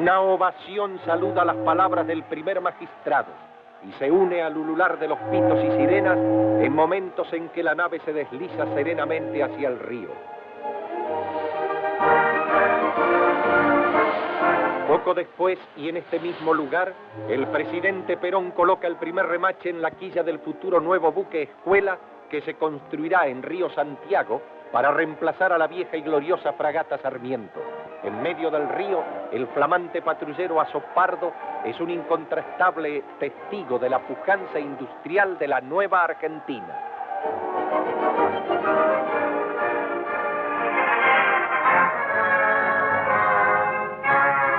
Una ovación saluda las palabras del primer magistrado y se une al ulular de los pitos y sirenas en momentos en que la nave se desliza serenamente hacia el río. Poco después, y en este mismo lugar, el presidente Perón coloca el primer remache en la quilla del futuro nuevo buque escuela que se construirá en Río Santiago para reemplazar a la vieja y gloriosa fragata Sarmiento. En medio del río, el flamante patrullero Azopardo es un incontrastable testigo de la pujanza industrial de la nueva Argentina.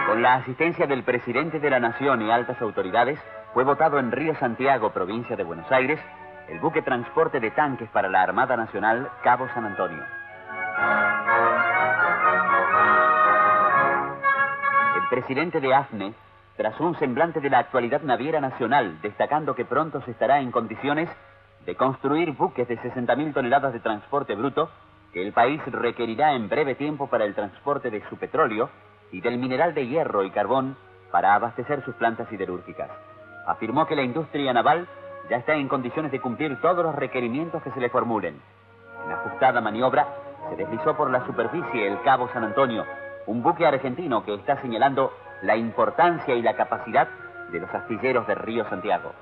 Con la asistencia del presidente de la Nación y altas autoridades, fue votado en Río Santiago, provincia de Buenos Aires, el buque transporte de tanques para la Armada Nacional Cabo San Antonio. El presidente de AFNE trazó un semblante de la actualidad naviera nacional, destacando que pronto se estará en condiciones de construir buques de 60.000 toneladas de transporte bruto que el país requerirá en breve tiempo para el transporte de su petróleo y del mineral de hierro y carbón para abastecer sus plantas siderúrgicas. Afirmó que la industria naval ya está en condiciones de cumplir todos los requerimientos que se le formulen. En ajustada maniobra, se deslizó por la superficie el Cabo San Antonio, un buque argentino que está señalando la importancia y la capacidad de los astilleros de Río Santiago.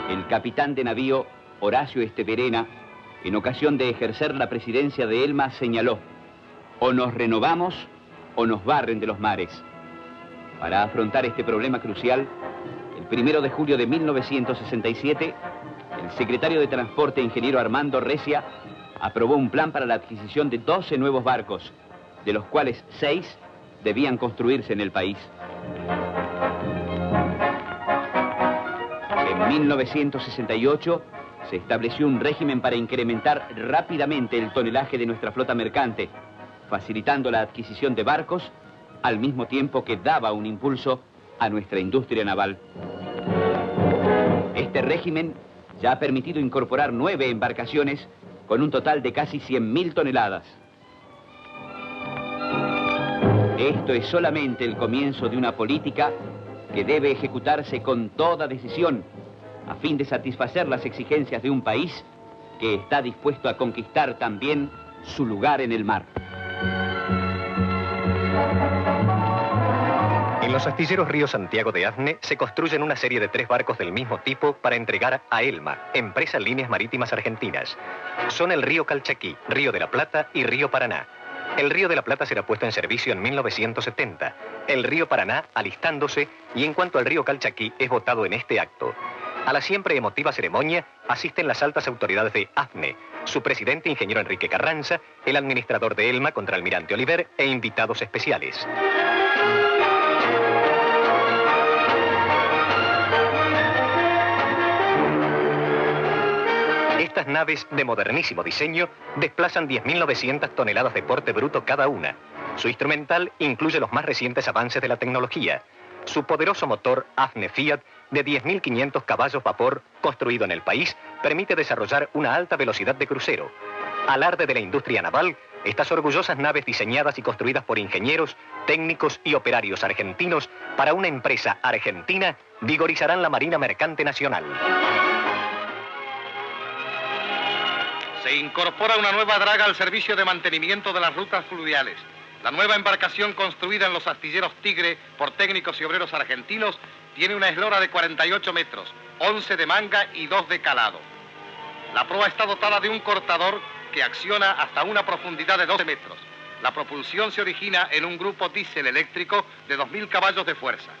El capitán de navío, Horacio Esteverena, en ocasión de ejercer la presidencia de ELMA, señaló: o nos renovamos o nos barren de los mares. Para afrontar este problema crucial, el 1 de julio de 1967, el secretario de Transporte, ingeniero Armando Recia, aprobó un plan para la adquisición de 12 nuevos barcos, de los cuales 6 debían construirse en el país. En 1968 se estableció un régimen para incrementar rápidamente el tonelaje de nuestra flota mercante, facilitando la adquisición de barcos al mismo tiempo que daba un impulso a nuestra industria naval. Este régimen ya ha permitido incorporar 9 embarcaciones con un total de casi 100.000 toneladas. Esto es solamente el comienzo de una política que debe ejecutarse con toda decisión a fin de satisfacer las exigencias de un país que está dispuesto a conquistar también su lugar en el mar. En los astilleros Río Santiago de AFNE se construyen una serie de 3 barcos del mismo tipo para entregar a ELMA, Empresa Líneas Marítimas Argentinas. Son el Río Calchaquí, Río de la Plata y Río Paraná. El Río de la Plata será puesto en servicio en 1970, el Río Paraná alistándose, y en cuanto al Río Calchaquí es votado en este acto. A la siempre emotiva ceremonia asisten las altas autoridades de AFNE, su presidente, ingeniero Enrique Carranza, el administrador de ELMA, contraalmirante Oliver, e invitados especiales. Estas naves de modernísimo diseño desplazan 10.900 toneladas de porte bruto cada una. Su instrumental incluye los más recientes avances de la tecnología. Su poderoso motor AFNE Fiat de 10.500 caballos vapor, construido en el país, permite desarrollar una alta velocidad de crucero. Alarde de la industria naval, estas orgullosas naves diseñadas y construidas por ingenieros, técnicos y operarios argentinos para una empresa argentina vigorizarán la Marina Mercante Nacional. Se incorpora una nueva draga al servicio de mantenimiento de las rutas fluviales. La nueva embarcación construida en los astilleros Tigre por técnicos y obreros argentinos tiene una eslora de 48 metros, 11 de manga y 2 de calado. La proa está dotada de un cortador que acciona hasta una profundidad de 12 metros. La propulsión se origina en un grupo diésel eléctrico de 2.000 caballos de fuerza.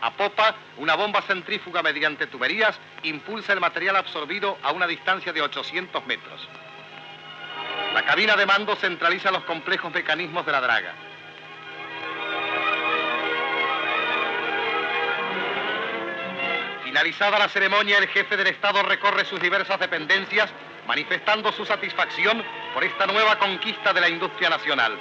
A popa, una bomba centrífuga mediante tuberías impulsa el material absorbido a una distancia de 800 metros. La cabina de mando centraliza los complejos mecanismos de la draga. Finalizada la ceremonia, el jefe del Estado recorre sus diversas dependencias, manifestando su satisfacción por esta nueva conquista de la industria nacional.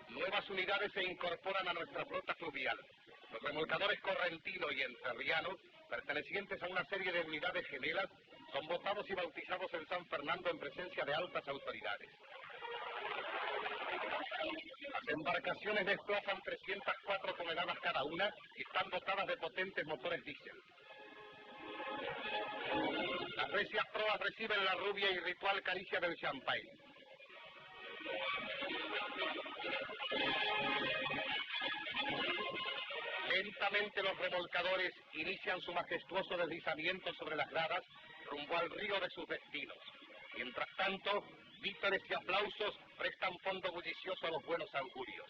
Nuevas unidades se incorporan a nuestra flota fluvial. Los remolcadores Correntino y Entrerriano, pertenecientes a una serie de unidades gemelas, son votados y bautizados en San Fernando en presencia de altas autoridades. Las embarcaciones desplazan 304 toneladas cada una y están dotadas de potentes motores diésel. Las recias proas reciben la rubia y ritual caricia del champagne. Lentamente los remolcadores inician su majestuoso deslizamiento sobre las gradas rumbo al río de sus destinos. Mientras tanto, víveres y aplausos prestan fondo bullicioso a los buenos augurios.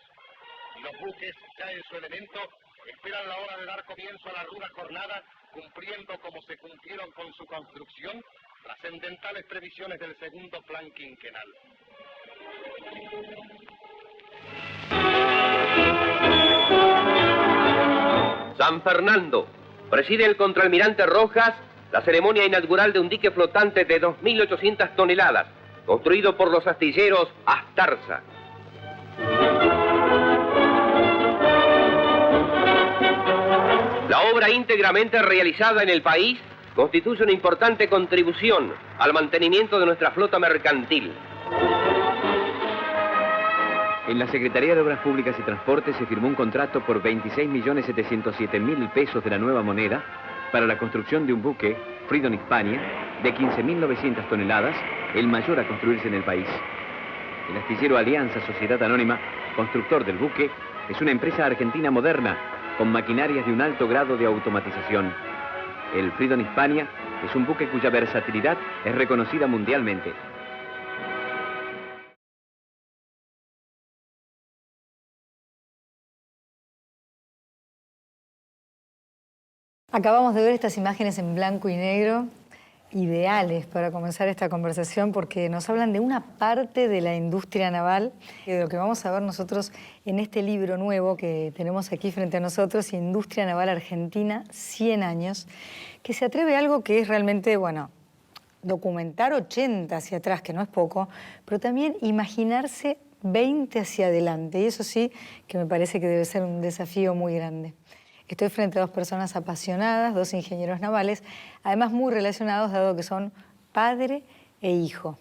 Y los buques, ya en su elemento, esperan la hora de dar comienzo a la ruda jornada, cumpliendo como se cumplieron con su construcción trascendentales previsiones del segundo plan quinquenal. San Fernando. Preside el contraalmirante Rojas la ceremonia inaugural de un dique flotante de 2.800 toneladas, construido por los astilleros Astarza. La obra íntegramente realizada en el país constituye una importante contribución al mantenimiento de nuestra flota mercantil. En la Secretaría de Obras Públicas y Transportes se firmó un contrato por 26.707.000 pesos de la nueva moneda para la construcción de un buque, Freedom Hispania, de 15.900 toneladas, el mayor a construirse en el país. El astillero Alianza Sociedad Anónima, constructor del buque, es una empresa argentina moderna con maquinarias de un alto grado de automatización. El Freedom Hispania es un buque cuya versatilidad es reconocida mundialmente. Acabamos de ver estas imágenes en blanco y negro, ideales para comenzar esta conversación porque nos hablan de una parte de la industria naval, de lo que vamos a ver nosotros en este libro nuevo que tenemos aquí frente a nosotros, Industria Naval Argentina, 100 años, que se atreve a algo que es realmente, bueno, documentar 80 hacia atrás, que no es poco, pero también imaginarse 20 hacia adelante, y eso sí que me parece que debe ser un desafío muy grande. Estoy frente a dos personas apasionadas, dos ingenieros navales, además muy relacionados dado que son padre e hijo.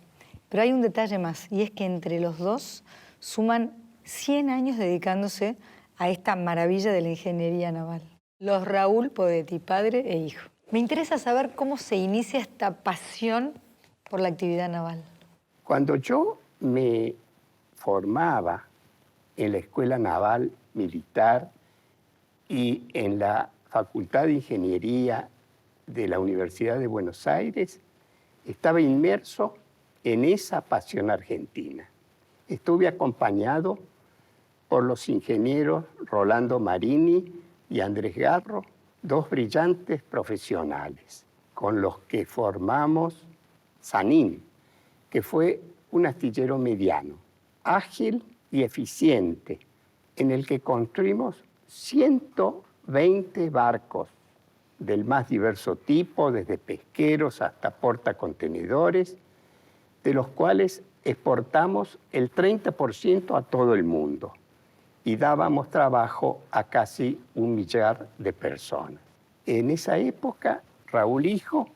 Pero hay un detalle más, y es que entre los dos suman 100 años dedicándose a esta maravilla de la ingeniería naval. Los Raúl Podetti, padre e hijo. Me interesa saber cómo se inicia esta pasión por la actividad naval. Cuando yo me formaba en la Escuela Naval Militar y en la Facultad de Ingeniería de la Universidad de Buenos Aires, estaba inmerso en esa pasión argentina. Estuve acompañado por los ingenieros Rolando Marini y Andrés Garro, dos brillantes profesionales, con los que formamos Sanín, que fue un astillero mediano, ágil y eficiente, en el que construimos 120 barcos del más diverso tipo, desde pesqueros hasta portacontenedores, de los cuales exportamos el 30% a todo el mundo y dábamos trabajo a casi 1 millar de personas. En esa época, Raúl Hijo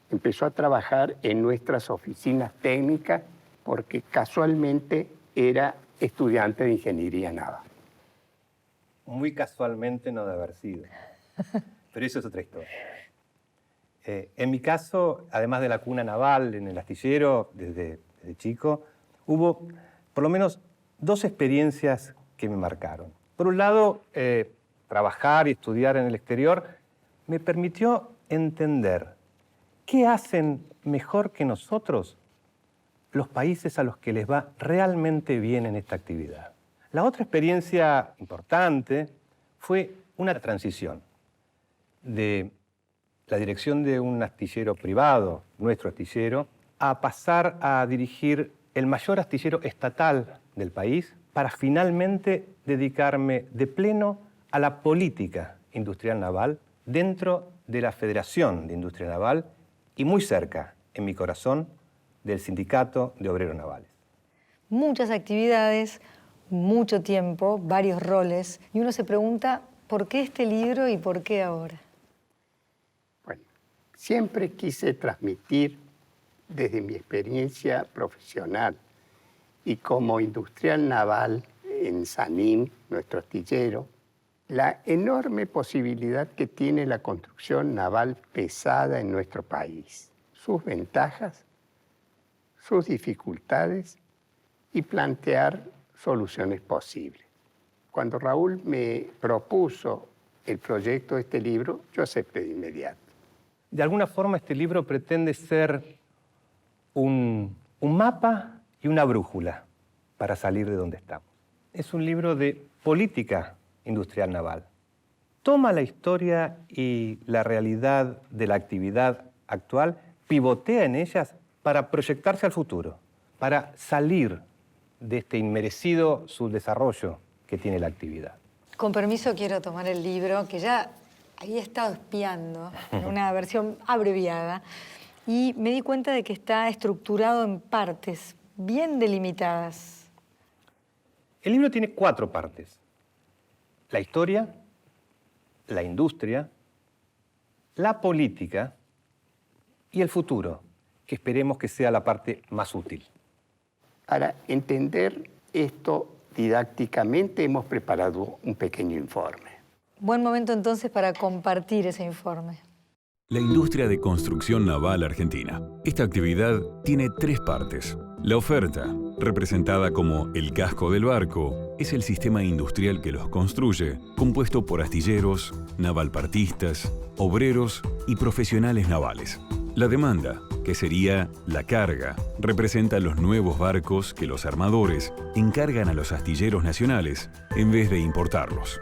empezó a trabajar en nuestras oficinas técnicas porque casualmente era estudiante de ingeniería naval. Muy casualmente no de haber sido, pero eso es otra historia. En mi caso, además de la cuna naval en el astillero, desde chico, hubo por lo menos 2 experiencias que me marcaron. Por un lado, trabajar y estudiar en el exterior me permitió entender qué hacen mejor que nosotros los países a los que les va realmente bien en esta actividad. La otra experiencia importante fue una transición de la dirección de un astillero privado, nuestro astillero, a pasar a dirigir el mayor astillero estatal del país para finalmente dedicarme de pleno a la política industrial naval dentro de la Federación de Industria Naval y muy cerca, en mi corazón, del Sindicato de Obreros Navales. Muchas actividades, mucho tiempo, varios roles, y uno se pregunta ¿Por qué este libro y por qué ahora? Bueno, siempre quise transmitir desde mi experiencia profesional y como industrial naval en Sanín, nuestro astillero, la enorme posibilidad que tiene la construcción naval pesada en nuestro país, sus ventajas, sus dificultades y plantear soluciones posibles. Cuando Raúl me propuso el proyecto de este libro, yo acepté de inmediato. De alguna forma este libro pretende ser un mapa y una brújula para salir de donde estamos. Es un libro de política industrial naval. Toma la historia y la realidad de la actividad actual, pivotea en ellas para proyectarse al futuro, para salir de este inmerecido subdesarrollo que tiene la actividad. Con permiso quiero tomar el libro, que ya había estado espiando, en una versión abreviada, y me di cuenta de que está estructurado en partes bien delimitadas. El libro tiene 4 partes. La historia, la industria, la política y el futuro, que esperemos que sea la parte más útil. Para entender esto didácticamente hemos preparado un pequeño informe. Buen momento entonces para compartir ese informe. La industria de construcción naval argentina. Esta actividad tiene 3 partes. La oferta, representada como el casco del barco, es el sistema industrial que los construye, compuesto por astilleros, navalpartistas, obreros y profesionales navales. La demanda, que sería la carga, representa los nuevos barcos que los armadores encargan a los astilleros nacionales en vez de importarlos.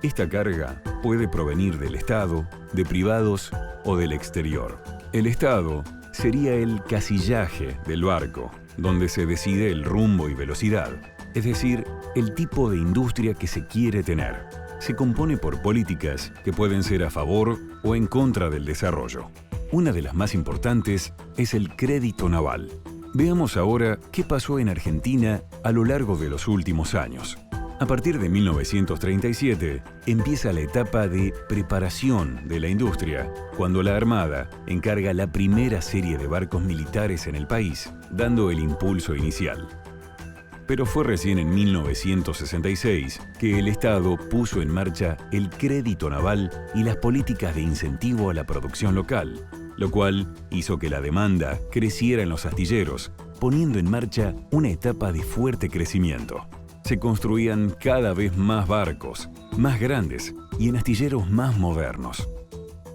Esta carga puede provenir del Estado, de privados o del exterior. El Estado sería el casillaje del barco, donde se decide el rumbo y velocidad, es decir, el tipo de industria que se quiere tener. Se compone por políticas que pueden ser a favor o en contra del desarrollo. Una de las más importantes es el crédito naval. Veamos ahora qué pasó en Argentina a lo largo de los últimos años. A partir de 1937 empieza la etapa de preparación de la industria, cuando la Armada encarga la primera serie de barcos militares en el país, dando el impulso inicial. Pero fue recién en 1966 que el Estado puso en marcha el crédito naval y las políticas de incentivo a la producción local, lo cual hizo que la demanda creciera en los astilleros, poniendo en marcha una etapa de fuerte crecimiento. Se construían cada vez más barcos, más grandes y en astilleros más modernos.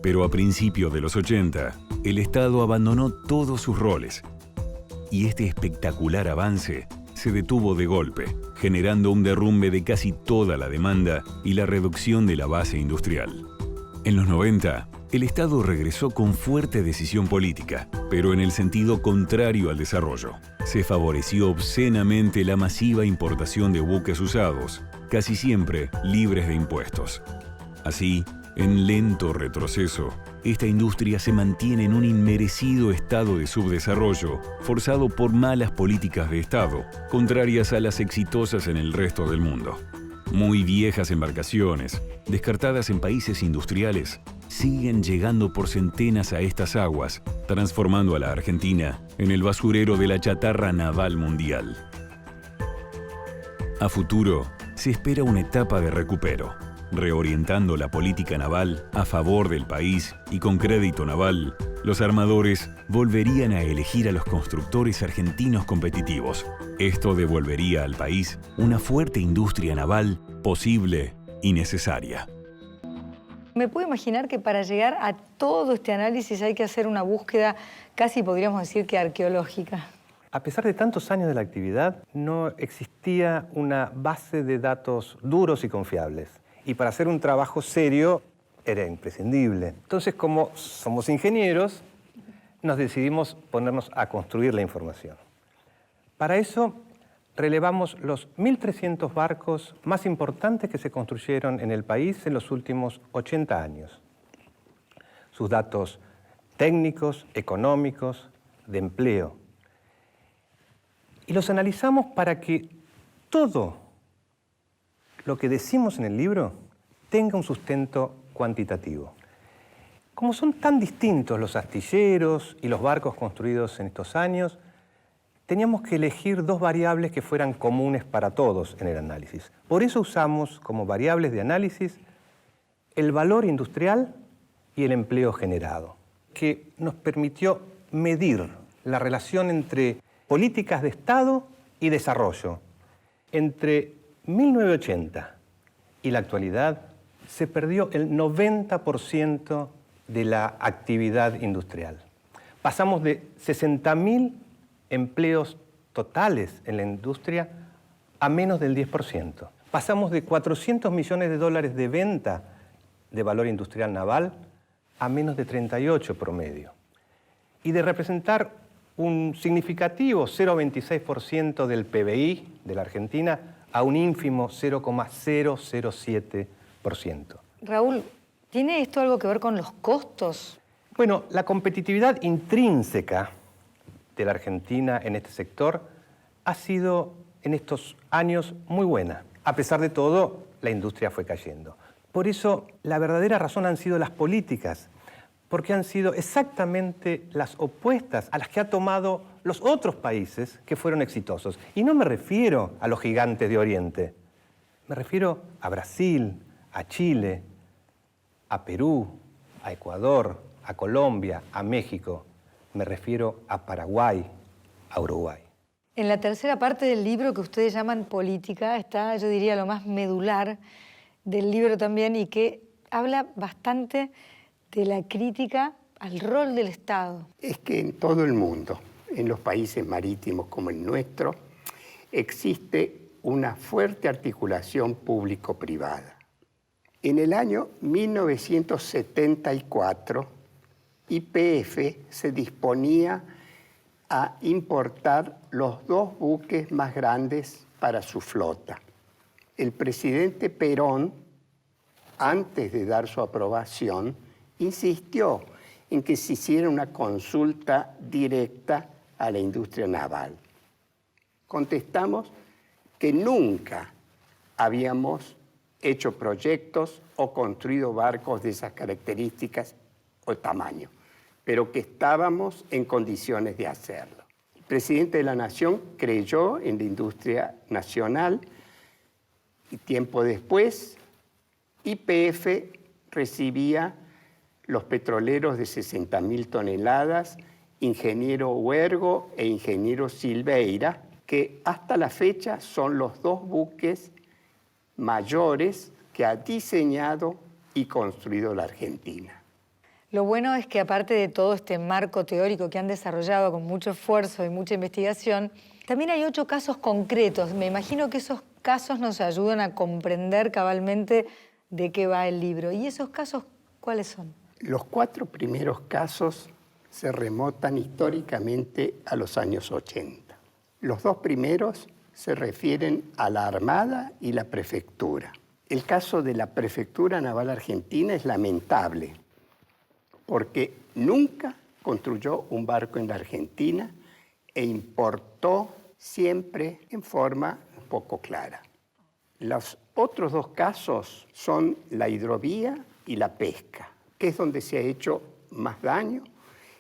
Pero a principios de los 80, el Estado abandonó todos sus roles y este espectacular avance se detuvo de golpe, generando un derrumbe de casi toda la demanda y la reducción de la base industrial. En los 90, el Estado regresó con fuerte decisión política, pero en el sentido contrario al desarrollo. Se favoreció obscenamente la masiva importación de buques usados, casi siempre libres de impuestos. Así, en lento retroceso, esta industria se mantiene en un inmerecido estado de subdesarrollo, forzado por malas políticas de Estado, contrarias a las exitosas en el resto del mundo. Muy viejas embarcaciones, descartadas en países industriales, siguen llegando por centenas a estas aguas, transformando a la Argentina en el basurero de la chatarra naval mundial. A futuro, se espera una etapa de recupero, reorientando la política naval a favor del país y con crédito naval, los armadores volverían a elegir a los constructores argentinos competitivos. Esto devolvería al país una fuerte industria naval posible y necesaria. Me puedo imaginar que para llegar a todo este análisis hay que hacer una búsqueda casi podríamos decir que arqueológica. A pesar de tantos años de la actividad, no existía una base de datos duros y confiables. Y para hacer un trabajo serio era imprescindible. Entonces, como somos ingenieros, nos decidimos ponernos a construir la información. Para eso, relevamos los 1.300 barcos más importantes que se construyeron en el país en los últimos 80 años. Sus datos técnicos, económicos, de empleo. Y los analizamos para que todo lo que decimos en el libro tenga un sustento cuantitativo. Como son tan distintos los astilleros y los barcos construidos en estos años, teníamos que elegir dos variables que fueran comunes para todos en el análisis. Por eso usamos como variables de análisis el valor industrial y el empleo generado, que nos permitió medir la relación entre políticas de Estado y desarrollo. Entre 1980 y la actualidad se perdió el 90% de la actividad industrial. Pasamos de 60.000 empleos totales en la industria a menos del 10%. Pasamos de 400 millones de dólares de venta de valor industrial naval a menos de 38 promedio. Y de representar un significativo 0,26% del PBI de la Argentina a un ínfimo 0,007%. Raúl, ¿tiene esto algo que ver con los costos? Bueno, la competitividad intrínseca de la Argentina en este sector ha sido en estos años muy buena. A pesar de todo, la industria fue cayendo. Por eso, la verdadera razón han sido las políticas, porque han sido exactamente las opuestas a las que han tomado los otros países que fueron exitosos. Y no me refiero a los gigantes de Oriente, me refiero a Brasil, a Chile, a Perú, a Ecuador, a Colombia, a México. Me refiero a Paraguay, a Uruguay. En la tercera parte del libro que ustedes llaman política está, yo diría, lo más medular del libro también y que habla bastante de la crítica al rol del Estado. Es que en todo el mundo, en los países marítimos como el nuestro, existe una fuerte articulación público-privada. En el año 1974, YPF se disponía a importar los dos buques más grandes para su flota. El presidente Perón, antes de dar su aprobación, insistió en que se hiciera una consulta directa a la industria naval. Contestamos que nunca habíamos hecho proyectos o construido barcos de esas características o tamaño, pero que estábamos en condiciones de hacerlo. El presidente de la Nación creyó en la industria nacional y tiempo después YPF recibía los petroleros de 60.000 toneladas, Ingeniero Huergo e Ingeniero Silveira, que hasta la fecha son los dos buques mayores que ha diseñado y construido la Argentina. Lo bueno es que aparte de todo este marco teórico que han desarrollado con mucho esfuerzo y mucha investigación, también hay 8 casos concretos. Me imagino que esos casos nos ayudan a comprender cabalmente de qué va el libro. ¿Y esos casos cuáles son? Los 4 primeros casos se remontan históricamente a los años 80. Los 2 primeros se refieren a la Armada y la Prefectura. El caso de la Prefectura Naval Argentina es lamentable, porque nunca construyó un barco en la Argentina e importó siempre en forma poco clara. Los otros 2 casos son la hidrovía y la pesca, que es donde se ha hecho más daño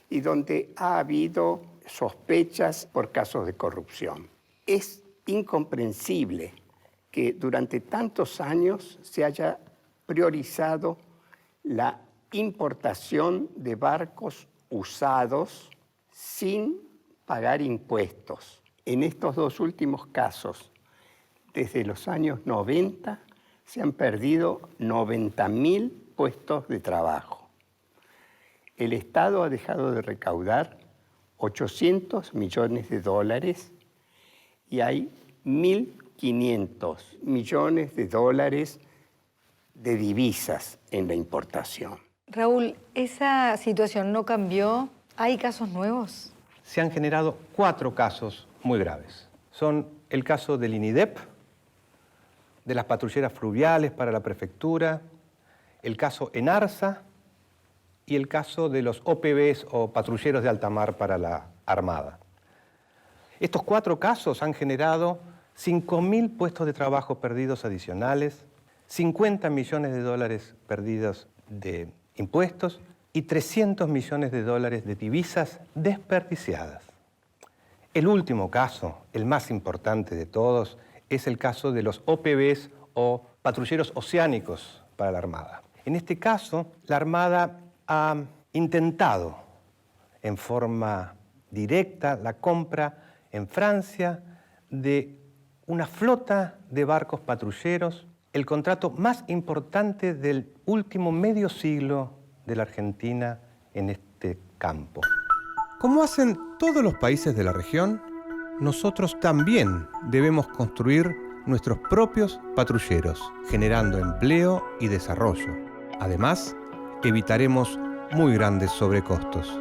y donde ha habido sospechas por casos de corrupción. Es incomprensible que durante tantos años se haya priorizado la importación de barcos usados sin pagar impuestos. En estos 2 últimos casos, desde los años 90, se han perdido 90.000 puestos de trabajo. El Estado ha dejado de recaudar 800 millones de dólares y hay 1.500 millones de dólares de divisas en la importación. Raúl, ¿esa situación no cambió? ¿Hay casos nuevos? Se han generado 4 casos muy graves. Son el caso del INIDEP, de las patrulleras fluviales para la prefectura, el caso ENARSA y el caso de los OPVs o patrulleros de alta mar para la Armada. Estos 4 casos han generado 5.000 puestos de trabajo perdidos adicionales, 50 millones de dólares perdidos de impuestos y 300 millones de dólares de divisas desperdiciadas. El último caso, el más importante de todos, es el caso de los OPVs o patrulleros oceánicos para la Armada. En este caso, la Armada ha intentado en forma directa la compra en Francia de una flota de barcos patrulleros, el contrato más importante del último medio siglo de la Argentina en este campo. Como hacen todos los países de la región, nosotros también debemos construir nuestros propios patrulleros, generando empleo y desarrollo. Además, evitaremos muy grandes sobrecostos.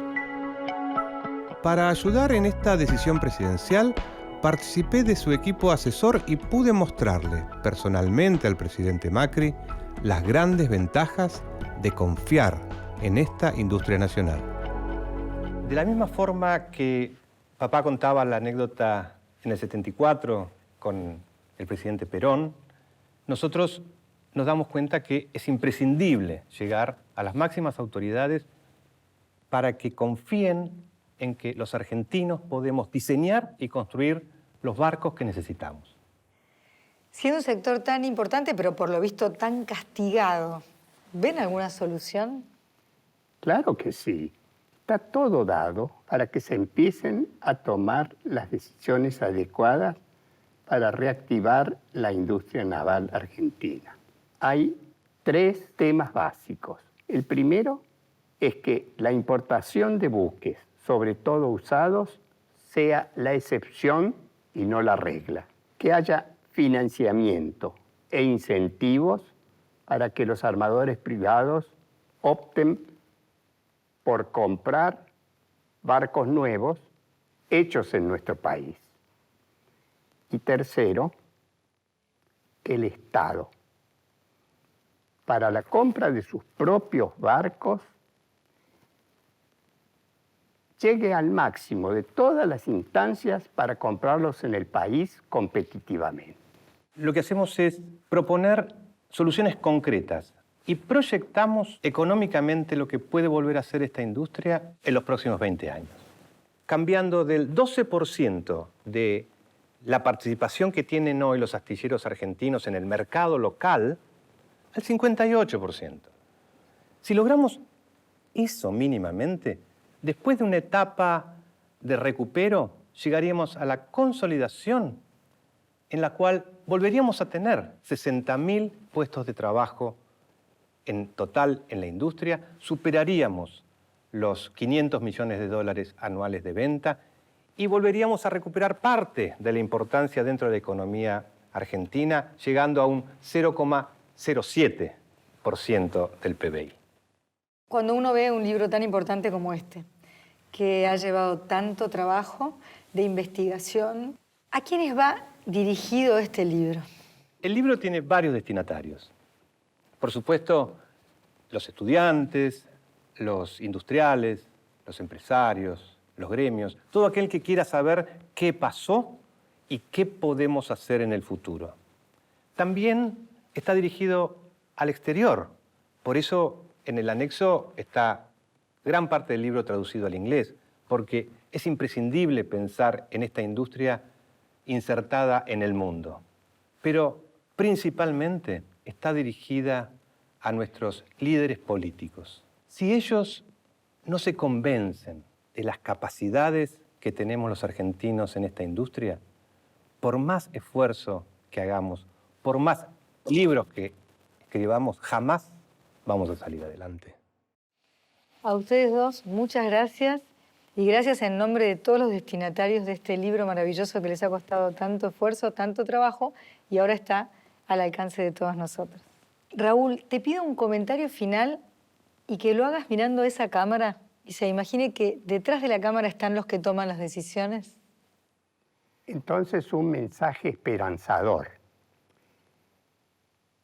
Para ayudar en esta decisión presidencial, participé de su equipo asesor y pude mostrarle personalmente al presidente Macri las grandes ventajas de confiar en esta industria nacional. De la misma forma que papá contaba la anécdota en el 74 con el presidente Perón, nosotros nos damos cuenta que es imprescindible llegar a las máximas autoridades para que confíen en que los argentinos podemos diseñar y construir los barcos que necesitamos. Siendo un sector tan importante, pero por lo visto tan castigado, ¿ven alguna solución? Claro que sí. Está todo dado para que se empiecen a tomar las decisiones adecuadas para reactivar la industria naval argentina. Hay 3 temas básicos. El primero es que la importación de buques, sobre todo usados, sea la excepción y no la regla. Que haya financiamiento e incentivos para que los armadores privados opten por comprar barcos nuevos hechos en nuestro país. Y tercero, que el Estado, para la compra de sus propios barcos, llegue al máximo de todas las instancias para comprarlos en el país competitivamente. Lo que hacemos es proponer soluciones concretas y proyectamos económicamente lo que puede volver a ser esta industria en los próximos 20 años. Cambiando del 12% de la participación que tienen hoy los astilleros argentinos en el mercado local al 58%. Si logramos eso mínimamente, después de una etapa de recupero, llegaríamos a la consolidación en la cual volveríamos a tener 60.000 puestos de trabajo en total en la industria, superaríamos los 500 millones de dólares anuales de venta y volveríamos a recuperar parte de la importancia dentro de la economía argentina, llegando a un 0,07% del PBI. Cuando uno ve un libro tan importante como este, que ha llevado tanto trabajo de investigación, ¿a quiénes va dirigido este libro? El libro tiene varios destinatarios. Por supuesto, los estudiantes, los industriales, los empresarios, los gremios, todo aquel que quiera saber qué pasó y qué podemos hacer en el futuro. También está dirigido al exterior. Por eso, en el anexo está gran parte del libro traducido al inglés, porque es imprescindible pensar en esta industria insertada en el mundo. Pero principalmente está dirigida a nuestros líderes políticos. Si ellos no se convencen de las capacidades que tenemos los argentinos en esta industria, por más esfuerzo que hagamos, por más libros que escribamos, jamás vamos a salir adelante. A ustedes dos, muchas gracias. Y gracias en nombre de todos los destinatarios de este libro maravilloso que les ha costado tanto esfuerzo, tanto trabajo y ahora está al alcance de todos nosotros. Raúl, te pido un comentario final y que lo hagas mirando esa cámara y se imagine que detrás de la cámara están los que toman las decisiones. Entonces, un mensaje esperanzador.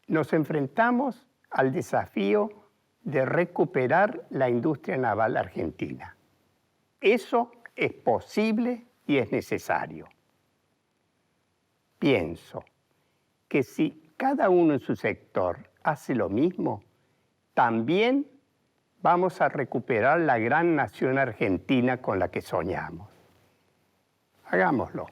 Nos enfrentamos al desafío de recuperar la industria naval argentina. Eso es posible y es necesario. Pienso que si cada uno en su sector hace lo mismo, también vamos a recuperar la gran nación argentina con la que soñamos. Hagámoslo.